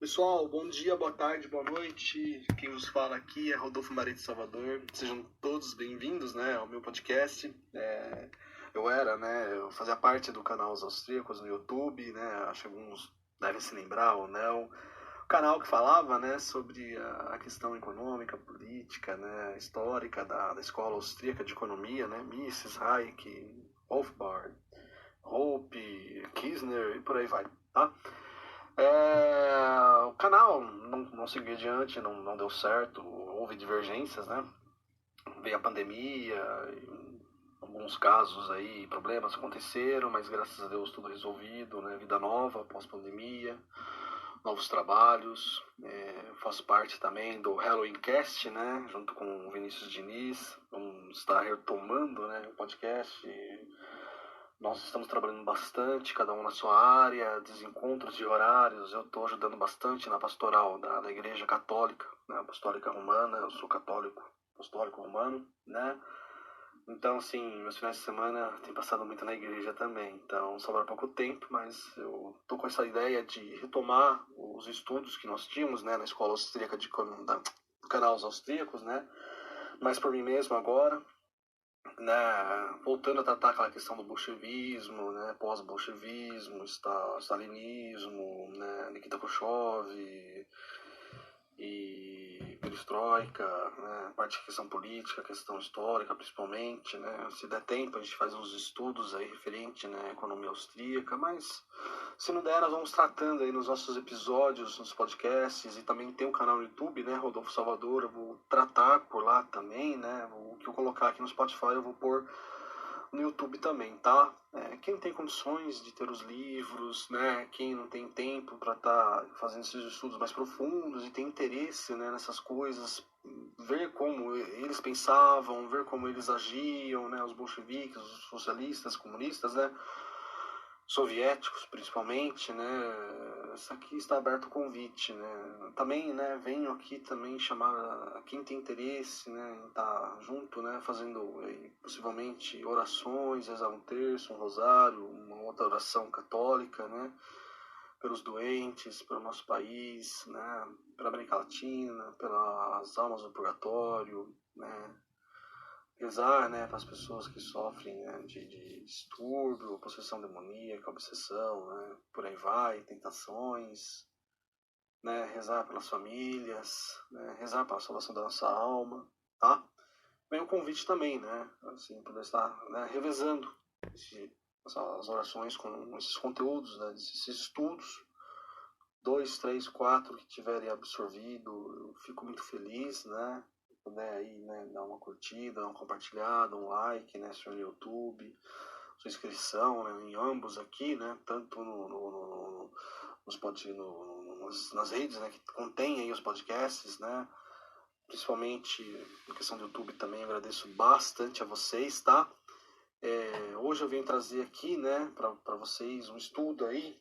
Pessoal, bom dia, boa tarde, boa noite. Quem vos fala aqui é Rodolfo Maria de Salvador. Sejam todos bem-vindos, ao meu podcast. Eu fazia parte do canal Os Austríacos no YouTube, acho que alguns devem se lembrar ou não. O canal que falava, sobre a questão econômica, política, histórica da Escola Austríaca de Economia, Mises, Hayek, Hofbauer, Hope, Kirchner e por aí vai, tá? O canal não seguiu adiante, não deu certo, houve divergências, Veio a pandemia, alguns casos aí, problemas aconteceram, mas graças a Deus tudo resolvido, Vida nova após pandemia, novos trabalhos. Faço parte também do Halloween Cast, junto com o Vinícius Diniz. Vamos estar retomando, o podcast. Nós estamos trabalhando bastante, cada um na sua área, desencontros de horários. Eu estou ajudando bastante na pastoral da Igreja Católica, Apostólica Romana. Eu sou católico, apostólico romano, Então, assim, meus finais de semana tem passado muito na igreja também. Então, sobra pouco tempo, mas eu tô com essa ideia de retomar os estudos que nós tínhamos, na Escola Austríaca do canal Os Austríacos, Mas por mim mesmo agora, voltando a tratar aquela questão do bolchevismo, pós-bolchevismo, stalinismo, Nikita Khrushchev e perestroika, parte de questão política, questão histórica principalmente, Se der tempo a gente faz uns estudos aí referente, à economia austríaca, mas se não der nós vamos tratando aí nos nossos episódios, nos podcasts, e também tem um canal no YouTube, Rodolfo Salvador, eu vou tratar por lá também, O que eu colocar aqui no Spotify eu vou pôr no YouTube também, tá? Quem tem condições de ter os livros, quem não tem tempo para estar fazendo esses estudos mais profundos e tem interesse, nessas coisas, ver como eles pensavam, ver como eles agiam, os bolcheviques, os socialistas, comunistas, soviéticos principalmente, isso aqui está aberto o convite, também, venho aqui também chamar quem tem interesse, em estar junto, fazendo possivelmente orações, rezar um terço, um rosário, uma outra oração católica, pelos doentes, pelo nosso país, pela América Latina, pelas almas do purgatório, rezar, para as pessoas que sofrem, de distúrbio, possessão demoníaca, obsessão, por aí vai, tentações, rezar pelas famílias, rezar pela salvação da nossa alma, tá? Vem o convite também, assim, poder estar, revezando as orações com esses conteúdos, esses estudos, 2, 3, 4 que tiverem absorvido, eu fico muito feliz, puder aí, dar uma curtida, um compartilhado, um like, se no YouTube, sua inscrição, em ambos aqui, tanto nas redes, que contém aí os podcasts, principalmente na questão do YouTube também, eu agradeço bastante a vocês, tá? Hoje eu venho trazer aqui, para vocês um estudo aí,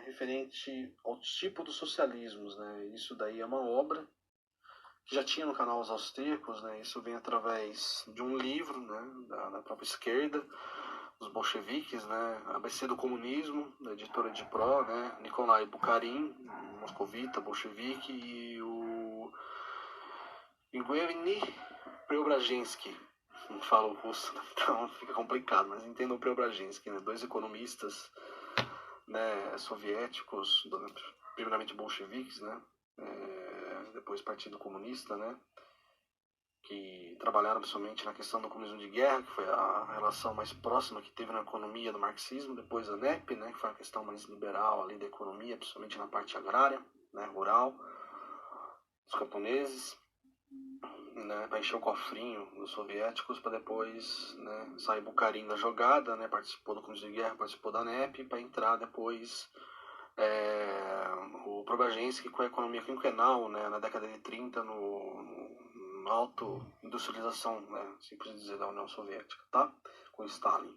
referente ao tipo dos socialismos, Isso daí é uma obra que já tinha no canal Os Austríacos, Isso vem através de um livro, da própria esquerda, dos bolcheviques, ABC do Comunismo, da editora de Pro, Nikolai Bukharin, moscovita, bolchevique, e o Evgeny Preobrazhensky, não falo russo, então fica complicado, mas entendo o Preobrazhensky, 2 economistas, soviéticos, primeiramente bolcheviques, depois Partido Comunista, que trabalharam principalmente na questão do comunismo de guerra, que foi a relação mais próxima que teve na economia do marxismo, depois a NEP, que foi a questão mais liberal ali da economia, principalmente na parte agrária, rural, os camponeses, para encher o cofrinho dos soviéticos, para depois sair Bukharin da jogada, participou do comunismo de guerra, participou da NEP, para entrar depois o Preobrazhensky com a economia quinquenal, na década de 30, no auto-industrialização, assim por dizer, da União Soviética, tá? Com Stalin.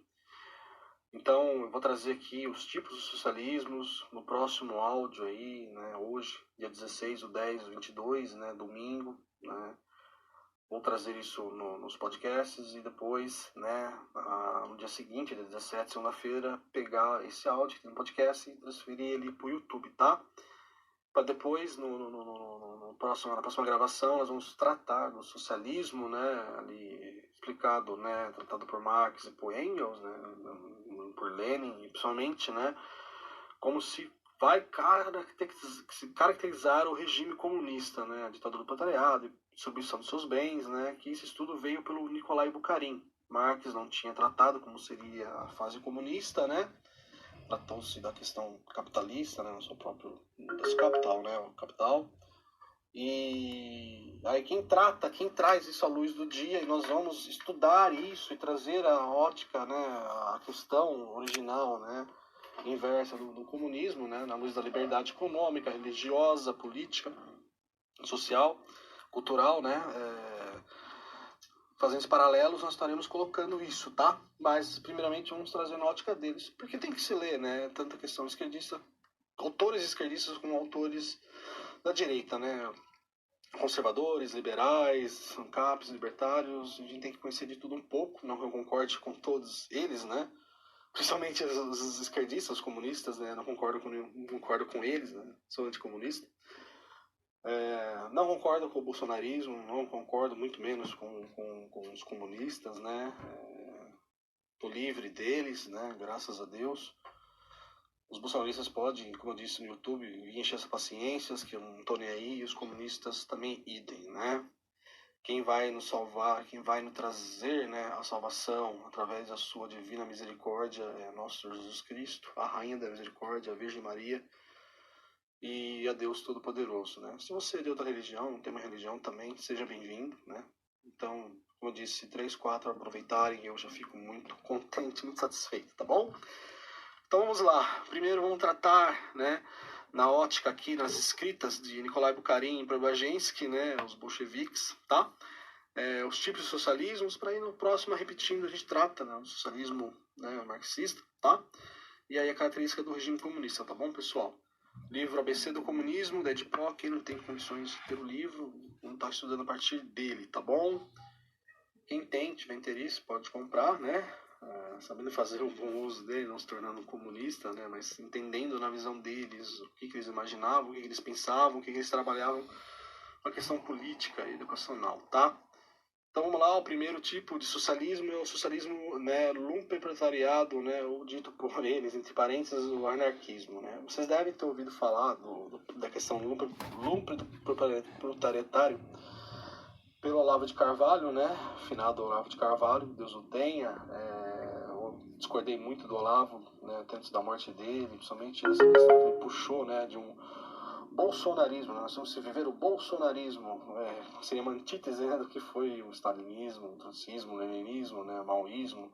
Então, eu vou trazer aqui os tipos de socialismos no próximo áudio aí, hoje, dia 16, o 10, o 22, domingo, Vou trazer isso nos podcasts e depois, no dia seguinte, dia 17, segunda-feira, pegar esse áudio que tem no podcast e transferir ele para o YouTube, tá? para depois, na próxima gravação, nós vamos tratar do socialismo, né, ali explicado, né, tratado por Marx e por Engels, né, por Lenin, e principalmente, né, como se vai caracterizar o regime comunista, né, a ditadura do proletariado e distribuição dos seus bens, né, que esse estudo veio pelo Nicolai Bukharin. Marx não tinha tratado como seria a fase comunista, né, tratou-se da questão capitalista, né, no seu próprio das capital, né, o capital. E aí quem traz isso à luz do dia, e nós vamos estudar isso e trazer a ótica, né, a questão original, né, inversa do comunismo, né, na luz da liberdade econômica, religiosa, política, social, cultural, né, fazendo os paralelos, nós estaremos colocando isso, tá? Mas, primeiramente, vamos trazer na ótica deles, porque tem que se ler, né, tanta questão esquerdista, autores esquerdistas como autores da direita, né, conservadores, liberais, ANCAPs, libertários, a gente tem que conhecer de tudo um pouco, não que eu concorde com todos eles, né, principalmente os esquerdistas, os comunistas, né, não concordo com eles, né, sou anticomunista. Não concordo com o bolsonarismo, não concordo muito menos com os comunistas, né, tô livre deles, né, graças a Deus. Os bolsonaristas podem, como eu disse no YouTube, encher essa paciência, que eu não tô nem aí, e os comunistas também idem, né. Quem vai nos salvar, quem vai nos trazer, né, a salvação através da sua divina misericórdia é nosso Senhor Jesus Cristo, a Rainha da Misericórdia, a Virgem Maria e a Deus Todo-Poderoso, né. Se você é de outra religião, não tem uma religião também, seja bem-vindo, né. Então, como eu disse, 3, 4 aproveitarem, eu já fico muito contente, muito satisfeito, tá bom? Então vamos lá. Primeiro vamos tratar, né, na ótica aqui, nas escritas de Nicolai Bukharin e Preobrazhensky, né, os bolcheviques, tá? Os tipos de socialismos, para ir no próximo repetindo, a gente trata, né, o socialismo, né, marxista, tá? E aí a característica do regime comunista, tá bom, pessoal? Livro ABC do Comunismo, da Edipó, quem não tem condições de ter o livro, não está estudando a partir dele, tá bom? Quem tiver interesse, pode comprar, né? Sabendo fazer um bom uso dele, não se tornando um comunista, né? Mas entendendo na visão deles o que eles imaginavam, o que eles pensavam, o que eles trabalhavam com a questão política e educacional, tá? Então vamos lá, o primeiro tipo de socialismo é o socialismo, né, lumpenproletariado, né, ou dito por eles, entre parênteses, o anarquismo, né. Vocês devem ter ouvido falar da questão lumpenproletariário pelo Olavo de Carvalho, né, finado Olavo de Carvalho, Deus o tenha. Eu discordei muito do Olavo, né, antes da morte dele, principalmente essa questão que ele puxou, né, de um bolsonarismo, né? Nós temos que viver o bolsonarismo, seria uma antítese, né, do que foi o stalinismo, o trotskismo, o leninismo, né, o maoísmo,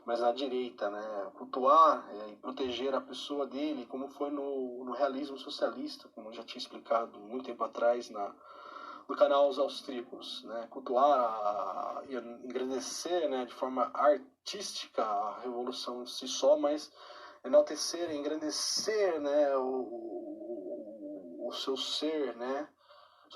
mas na direita, né, cultuar e proteger a pessoa dele, como foi no realismo socialista, como eu já tinha explicado muito tempo atrás no canal Os Austríacos, né, cultuar e engrandecer, né, de forma artística a revolução em si só, mas enaltecer, engrandecer, né, o seu ser, né,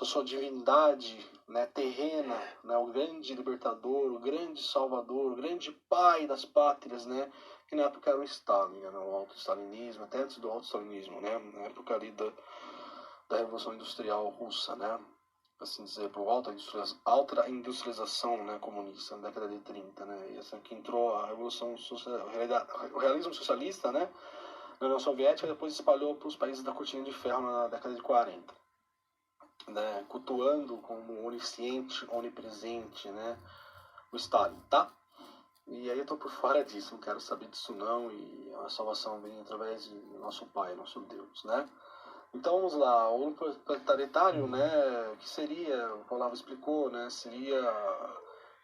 a sua divindade, né, terrena, né, o grande libertador, o grande salvador, o grande pai das pátrias, né, que na época era o Stalin, né, o auto-stalinismo, até antes do auto-stalinismo, né, na época ali da Revolução Industrial Russa, né, assim dizer, por alta industrialização, né, comunista, na década de 30, né, e assim que entrou a Revolução Social, o realismo socialista, né, na União Soviética, depois espalhou para os países da Cortina de Ferro na década de 40, né, cultuando como onisciente, onipresente, né, o Stalin, tá? E aí eu tô por fora disso, não quero saber disso não, e a salvação vem através de nosso Pai, nosso Deus, né? Então vamos lá, o proletariário, né, que seria, o Olavo explicou, né, seria,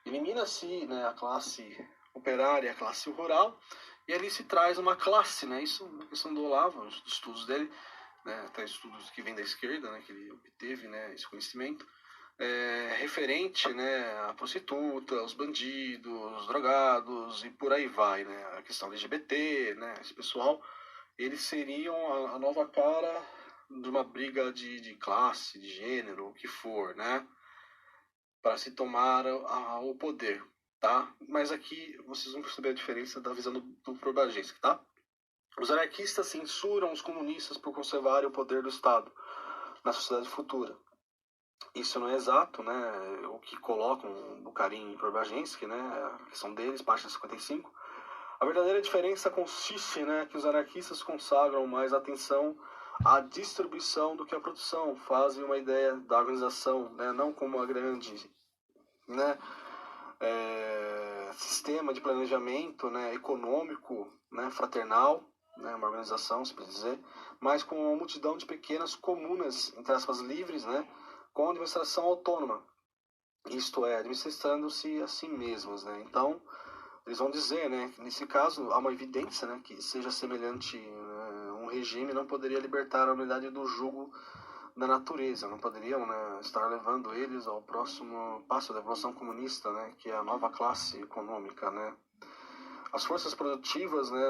elimina-se, né, a classe operária, a classe rural, e ali se traz uma classe, né, isso é uma questão do Olavo, os estudos dele, né, até estudos que vêm da esquerda, né, que ele obteve, né, esse conhecimento, referente, né, à prostituta, aos bandidos, aos drogados e por aí vai, né, a questão LGBT, né, esse pessoal, eles seriam a nova cara de uma briga de classe, de gênero, o que for, né, para se tomar o poder, tá? Mas aqui vocês vão perceber a diferença da visão do Preobrazhensky, tá? Os anarquistas censuram os comunistas por conservarem o poder do Estado. na sociedade futura. Isso não é exato, né? O que colocam Bukharin e Preobrazhensky, né? A questão deles, página 55. A verdadeira diferença consiste, né, que os anarquistas consagram mais atenção à distribuição do que à produção, fazem uma ideia da organização, né, não como uma grande, né, sistema de planejamento, né, econômico, né, fraternal, né, uma organização, se pode dizer, mas com uma multidão de pequenas comunas, entre aspas, livres, né, com administração autônoma, isto é, administrando-se a si mesmos, né. Então, eles vão dizer, né, que nesse caso há uma evidência, né, que seja semelhante um regime não poderia libertar a humanidade do jugo da natureza, não poderiam, né, estar levando eles ao próximo passo da evolução comunista, né, que é a nova classe econômica, né. As forças produtivas, né,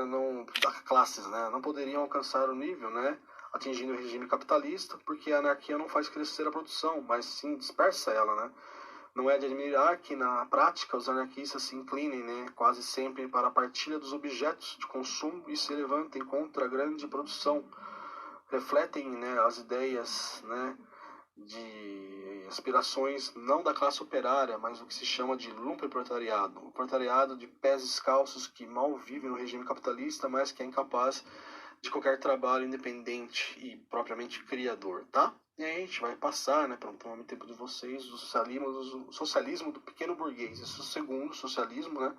classes, né, não poderiam alcançar o nível, né, atingindo o regime capitalista, porque a anarquia não faz crescer a produção, mas sim dispersa ela, né. Não é de admirar que, na prática, os anarquistas se inclinem, né, quase sempre para a partilha dos objetos de consumo e se levantem contra a grande produção. Refletem, né, as ideias, né, de aspirações não da classe operária, mas o que se chama de lumpenproletariado. O proletariado de pés descalços que mal vive no regime capitalista, mas que é incapaz de qualquer trabalho independente e propriamente criador, tá? E aí a gente vai passar, né, para tomar o tempo de vocês, o socialismo do pequeno burguês. Esse é o segundo socialismo, né,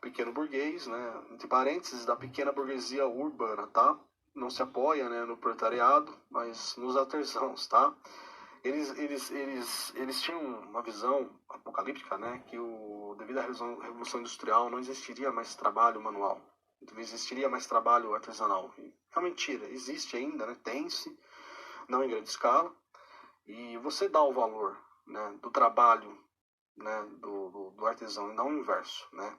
pequeno burguês, né, entre parênteses, da pequena burguesia urbana, tá? Não se apoia, né, no proletariado, mas nos artesãos, tá? Eles tinham uma visão apocalíptica, né, que devido à Revolução Industrial não existiria mais trabalho manual, não existiria mais trabalho artesanal. É uma mentira, existe ainda, né, tem-se, não em grande escala, e você dá o valor, né, do trabalho, né, do artesão, e não o inverso, né.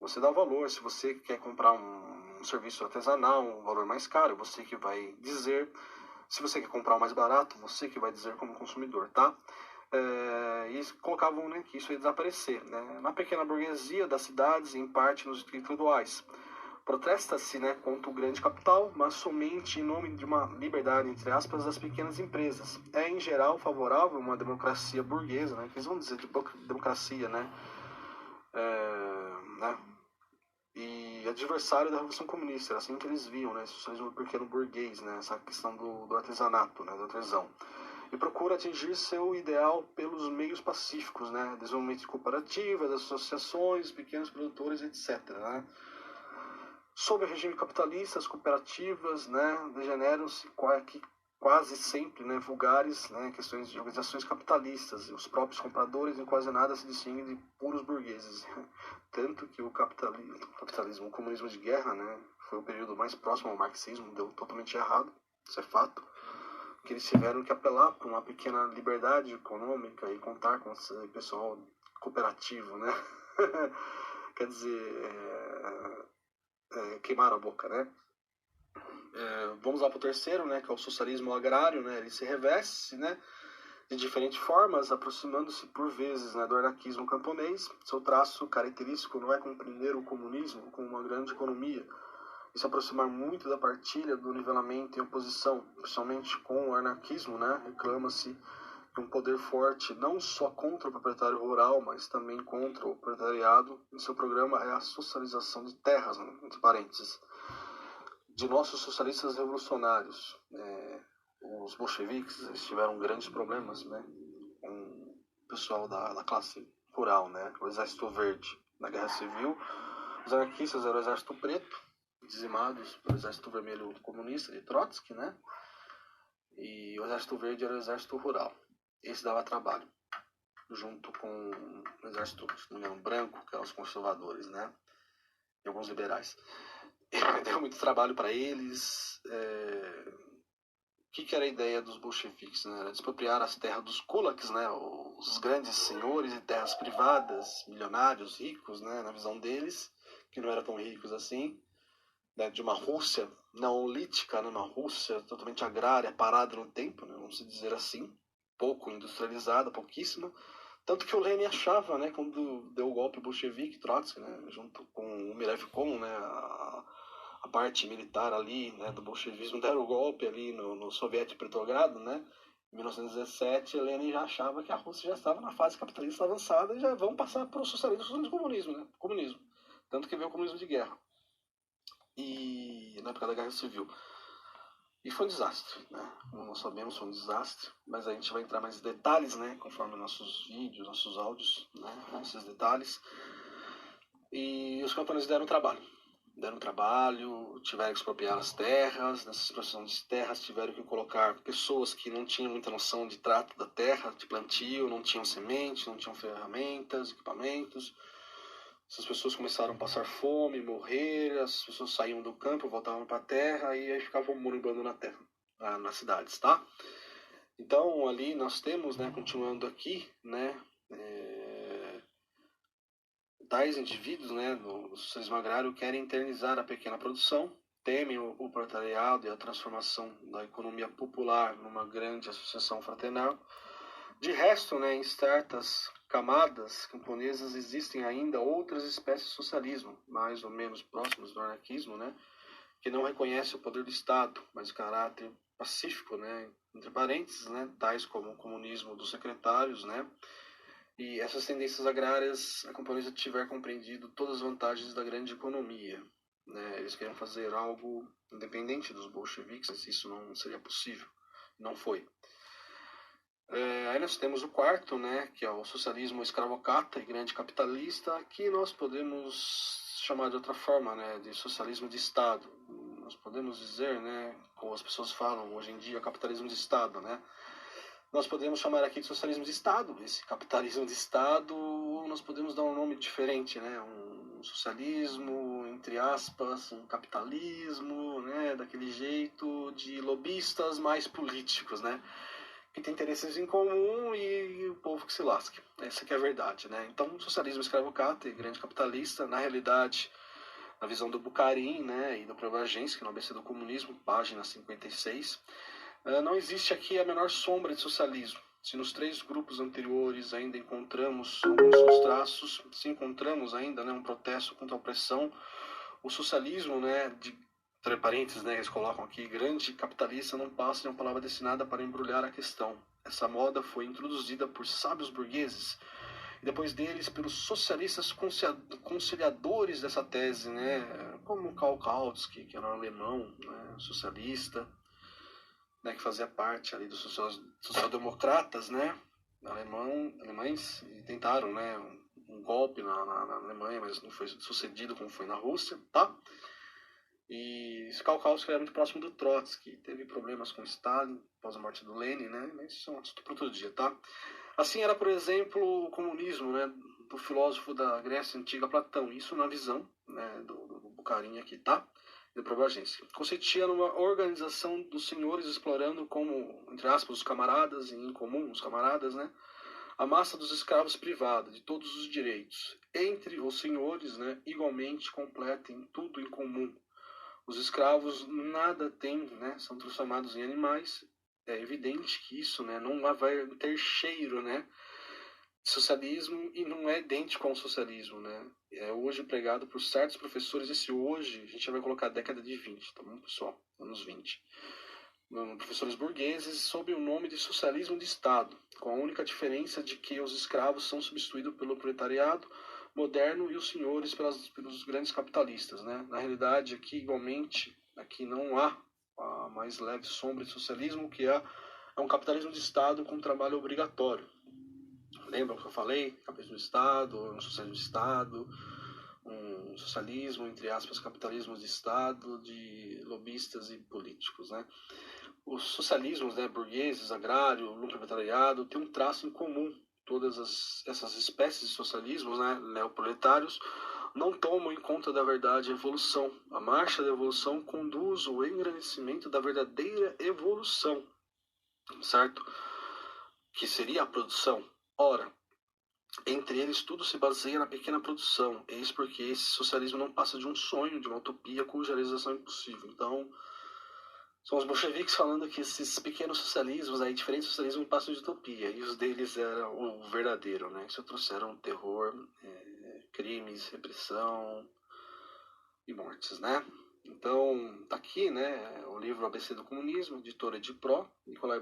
Você dá o valor, se você quer comprar um serviço artesanal, um valor mais caro, você que vai dizer. Se você quer comprar o mais barato, você que vai dizer como consumidor, tá? E eles colocavam, né, que isso ia desaparecer, né? Na pequena burguesia das cidades, em parte nos distritos feudais. Protesta-se, né, contra o grande capital, mas somente em nome de uma liberdade, entre aspas, das pequenas empresas. É, em geral, favorável a uma democracia burguesa, né? Que eles vão dizer de democracia, né? Né? E adversário da Revolução Comunista, era assim que eles viam, né, socialismo pequeno burguês, né, essa questão do artesanato, né, do artesão. E procura atingir seu ideal pelos meios pacíficos, né, desenvolvimento de cooperativas, associações, pequenos produtores, etc. Né. Sob o regime capitalista, as cooperativas, né, degeneram-se quase sempre, né, vulgares, né, questões de organizações capitalistas. E os próprios compradores em quase nada se distinguem de puros burgueses. Tanto que o capitalismo, o comunismo de guerra, né, foi o período mais próximo ao marxismo, deu totalmente errado, isso é fato, que eles tiveram que apelar para uma pequena liberdade econômica e contar com esse pessoal cooperativo, né? Quer dizer, queimaram a boca, né? Vamos lá para o terceiro, né, que é o socialismo agrário, né? Ele se reveste, né, de diferentes formas, aproximando-se por vezes, né, do anarquismo camponês. Seu traço característico não é compreender o comunismo como uma grande economia, e se aproximar muito da partilha, do nivelamento em oposição, principalmente com o anarquismo, né, reclama-se de um poder forte não só contra o proprietário rural, mas também contra o proletariado. Em seu programa é a socialização de terras, né, entre parênteses, de nossos socialistas revolucionários. Os bolcheviques tiveram grandes problemas, né, com o pessoal da classe rural, né, o Exército Verde na Guerra Civil. Os anarquistas eram o Exército Preto, dizimados pelo Exército Vermelho Comunista de Trotsky, né, e o Exército Verde era o Exército Rural. Esse dava trabalho, junto com o Exército, se não me engano, branco, que eram os conservadores, né, e alguns liberais. Deu muito trabalho para eles. O que era a ideia dos bolcheviques? Né? Era expropriar as terras dos kulaks, né? Os grandes senhores de terras privadas, milionários, ricos, né? Na visão deles, que não eram tão ricos assim, né? De uma Rússia neolítica, né? Uma Rússia totalmente agrária, parada no tempo, né? Vamos dizer assim, pouco industrializada, pouquíssima. Tanto que o Lenin achava, né, quando deu o golpe bolchevique, Trotsky, né, junto com o Milev Kolon, né, a parte militar ali, né, do bolchevismo, deram o golpe ali no soviético de Petrogrado, né? Em 1917, Lenin já achava que a Rússia já estava na fase capitalista avançada e já vão passar para o socialismo e comunismo, né? Comunismo. Tanto que veio o comunismo de guerra. E na época da Guerra Civil. E foi um desastre, né? Como nós sabemos, foi um desastre. Mas a gente vai entrar mais em detalhes, né? Conforme nossos vídeos, nossos áudios, né? Esses detalhes. E os camponeses deram trabalho. Tiveram que expropriar as terras. Nessa expropriação de terras, tiveram que colocar pessoas que não tinham muita noção de trato da terra, de plantio, não tinham semente, não tinham ferramentas, equipamentos. Essas pessoas começaram a passar fome, morrer, as pessoas saíam do campo, voltavam para a terra e aí ficavam moribando na terra, nas cidades, tá? Então, ali nós temos, né, continuando aqui, né, tais indivíduos, né, no socialismo agrário, querem internizar a pequena produção, temem o proletariado e a transformação da economia popular numa grande associação fraternal. De resto, né, em certas camadas camponesas existem ainda outras espécies de socialismo, mais ou menos próximas do anarquismo, né, que não reconhece o poder do Estado, mas de caráter pacífico, né, entre parênteses, né, tais como o comunismo dos secretários, né, e essas tendências agrárias, a camponesa tiver compreendido todas as vantagens da grande economia, né, eles queriam fazer algo independente dos bolcheviques, mas isso não seria possível, não foi. Aí nós temos o quarto, né, que é o socialismo escravocrata e grande capitalista, que nós podemos chamar de outra forma, né, de socialismo de Estado. Nós podemos dizer, né, como as pessoas falam hoje em dia, capitalismo de Estado, né. Nós podemos chamar aqui de socialismo de Estado. Esse capitalismo de Estado, nós podemos dar um nome diferente, né, um socialismo, entre aspas, um capitalismo, né, daquele jeito de lobistas mais políticos, né, que tem interesses em comum e o povo que se lasque. Essa que é a verdade, né? Então, socialismo escravocrata e grande capitalista, na realidade, na visão do Bukharin, né, e do Preobrazhensky, no ABC do Comunismo, página 56, não existe aqui a menor sombra de socialismo. Se nos três grupos anteriores ainda encontramos alguns seus traços, se encontramos ainda, né, um protesto contra a opressão, o socialismo, né, de entre parênteses, né, eles colocam aqui, grande capitalista não passa de uma palavra destinada para embrulhar a questão. Essa moda foi introduzida por sábios burgueses e depois deles pelos socialistas conciliadores dessa tese, né, como Karl Kautsky, que era um alemão, né, socialista, né, que fazia parte ali dos social-democratas, né, alemães, e tentaram, né, um golpe na Alemanha, mas não foi sucedido como foi na Rússia, tá? E Karl Kautsky era muito próximo do Trotsky, teve problemas com Stalin após a morte do Lenin, né? Mas isso é um assunto para outro dia, tá? Assim era, por exemplo, o comunismo, né? Do filósofo da Grécia Antiga, Platão. Isso na visão, né, do Bukharin aqui, tá? Do Preobrazhensky. Consistia numa organização dos senhores explorando como, entre aspas, os camaradas, e em comum os camaradas, né? A massa dos escravos privada de todos os direitos. Entre os senhores, né? Igualmente completem tudo em comum. Os escravos nada têm, né? São transformados em animais. É evidente que isso, né, não vai ter cheiro, né, de socialismo e não é idêntico ao socialismo, né? É hoje pregado por certos professores. Esse hoje, a gente vai colocar a década de 20, tá bom, pessoal? Anos 20. Professores burgueses sob o nome de socialismo de Estado, com a única diferença de que os escravos são substituídos pelo proletariado moderno e os senhores pelos grandes capitalistas, né? Na realidade, aqui igualmente, aqui não há a mais leve sombra de socialismo, que é um capitalismo de Estado com trabalho obrigatório. Lembram que eu falei? Capitalismo de Estado, um socialismo de Estado, um socialismo, entre aspas, capitalismo de Estado, de lobistas e políticos, né? Os socialismos, né, burgueses, agrário, proletariado, têm um traço em comum. Todas essas espécies de socialismos, né, neoproletários, não tomam em conta da verdade a evolução. A marcha da evolução conduz ao engrandecimento da verdadeira evolução, certo? Que seria a produção. Ora, entre eles tudo se baseia na pequena produção. Eis porque esse socialismo não passa de um sonho, de uma utopia cuja realização é impossível. Então, são os bolcheviques falando que esses pequenos socialismos, aí, diferentes socialismos, passam de utopia. E os deles eram o verdadeiro, né? Isso trouxeram terror, crimes, repressão e mortes, né? Então, tá aqui, né, o livro ABC do Comunismo, editora Edipro, Nicolai